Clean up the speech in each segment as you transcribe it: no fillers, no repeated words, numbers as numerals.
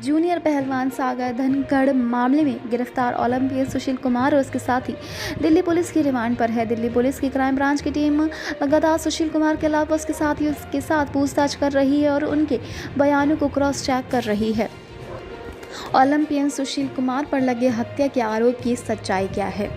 Junior पहलवान सागर धनखड़ मामले में गिरफ्तार ओलंपियन सुशील कुमार और उसके साथी दिल्ली पुलिस की रिमांड पर है। दिल्ली पुलिस की क्राइम ब्रांच की टीम लगातार सुशील कुमार के अलावा उसके साथियों के साथ पूछताछ कर रही है और उनके बयानों को क्रॉस चेक कर रही है। ओलंपियन सुशील कुमार पर लगे हत्या के आरोप की सच्चाई क्या है?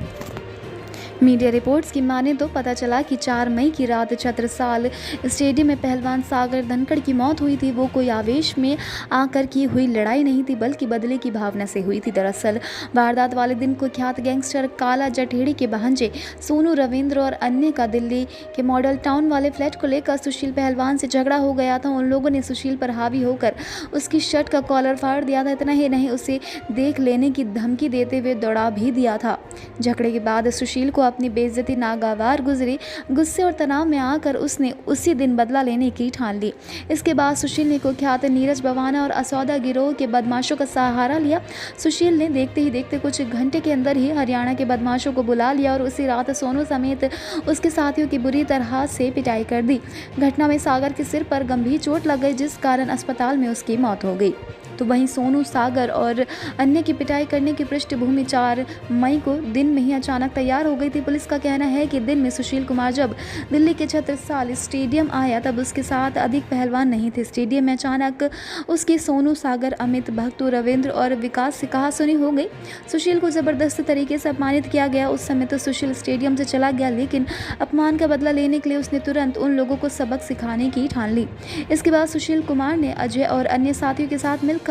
मीडिया रिपोर्ट्स की माने तो पता चला कि 4 मई की रात छत्रसाल स्टेडियम में पहलवान सागर धनखड़ की मौत हुई थी। वो कोई आवेश में आकर की हुई लड़ाई नहीं थी, बल्कि बदले की भावना से हुई थी। दरअसल वारदात वाले दिन कुख्यात गैंगस्टर काला जठेड़ी के भांजे सोनू, रविंद्र और अन्य का दिल्ली के मॉडल टाउन वाले फ्लैट को लेकर सुशील पहलवान से झगड़ा हो गया था। उन लोगों ने सुशील पर हावी होकर उसकी शर्ट का कॉलर फाड़ दिया था। इतना ही नहीं, उसे देख लेने की धमकी देते हुए दौड़ा भी दिया था। झगड़े के बाद सुशील को अपनी बेइज्जती नागवार गुजरी। गुस्से और तनाव में आकर उसने उसी दिन बदला लेने की ठान ली। इसके बाद सुशील ने कुख्यात नीरज बवाना और असौदा गिरोह के बदमाशों का सहारा लिया। सुशील ने देखते ही देखते कुछ घंटे के अंदर ही हरियाणा के बदमाशों को बुला लिया और उसी रात सोनू समेत उसके साथियों की बुरी तरह से पिटाई कर दी। घटना में सागर के सिर पर गंभीर चोट लग गई, जिस कारण अस्पताल में उसकी मौत हो गई। तो वहीं सोनू, सागर और अन्य की पिटाई करने की पृष्ठभूमि 4 मई को दिन में ही अचानक तैयार हो गई थी। पुलिस का कहना है कि दिन में सुशील कुमार जब दिल्ली के छत्रसाल स्टेडियम आया तब उसके साथ अधिक पहलवान नहीं थे। स्टेडियम में अचानक उसकी सोनू, सागर, अमित, भक्तू, रविंद्र और विकास से कहासुनी हो गई। सुशील को जबरदस्ती तरीके से अपमानित किया गया। उस समय तो सुशील स्टेडियम से चला गया, लेकिन अपमान का बदला लेने के लिए उसने तुरंत उन लोगों को सबक सिखाने की ठान ली। इसके बाद सुशील कुमार ने अजय और अन्य साथियों के साथ मिलकर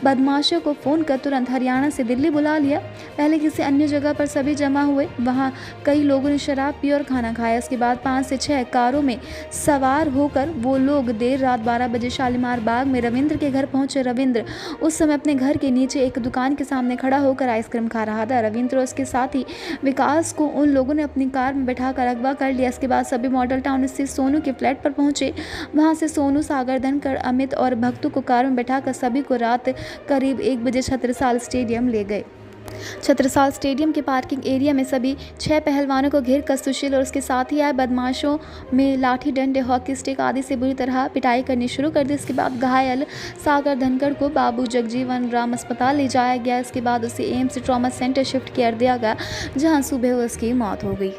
बदमाशों को फोन कर तुरंत हरियाणा से दिल्ली बुला लिया। पहले किसी अन्य जगह पर सभी जमा हुए। वहां कई लोगों ने शराब पी और खाना खाया। इसके बाद 5 से 6 कारों में सवार होकर वो लोग देर रात 12 बजे शालीमार बाग में रविंद्र के घर पहुंचे। रविंद्र उस समय अपने घर के नीचे एक दुकान के सामने खड़ा होकर आइसक्रीम खा रहा था। रविंद्र और उसके साथी विकास को उन लोगों ने अपनी कार में बैठाकर अगवा कर लिया। इसके बाद सभी मॉडल टाउन स्थित सोनू के फ्लैट पर पहुंचे। वहां से सोनू, सागर, धनखड़, अमित और भक्तू को कार में बैठाकर सभी को रात करीब 1 बजे छत्रसाल स्टेडियम ले गए। छत्रसाल स्टेडियम के पार्किंग एरिया में सभी 6 पहलवानों को घेर कर सुशील और उसके साथी आए। बदमाशों में लाठी, डंडे, हॉकी स्टिक आदि से बुरी तरह पिटाई करनी शुरू कर दी। इसके बाद घायल सागर धनखड़ को बाबू जगजीवन राम अस्पताल ले जाया गया। इसके बाद उसे एम्स ट्रॉमा सेंटर शिफ्ट कर दिया गया, जहां सुबह उसकी मौत हो गई।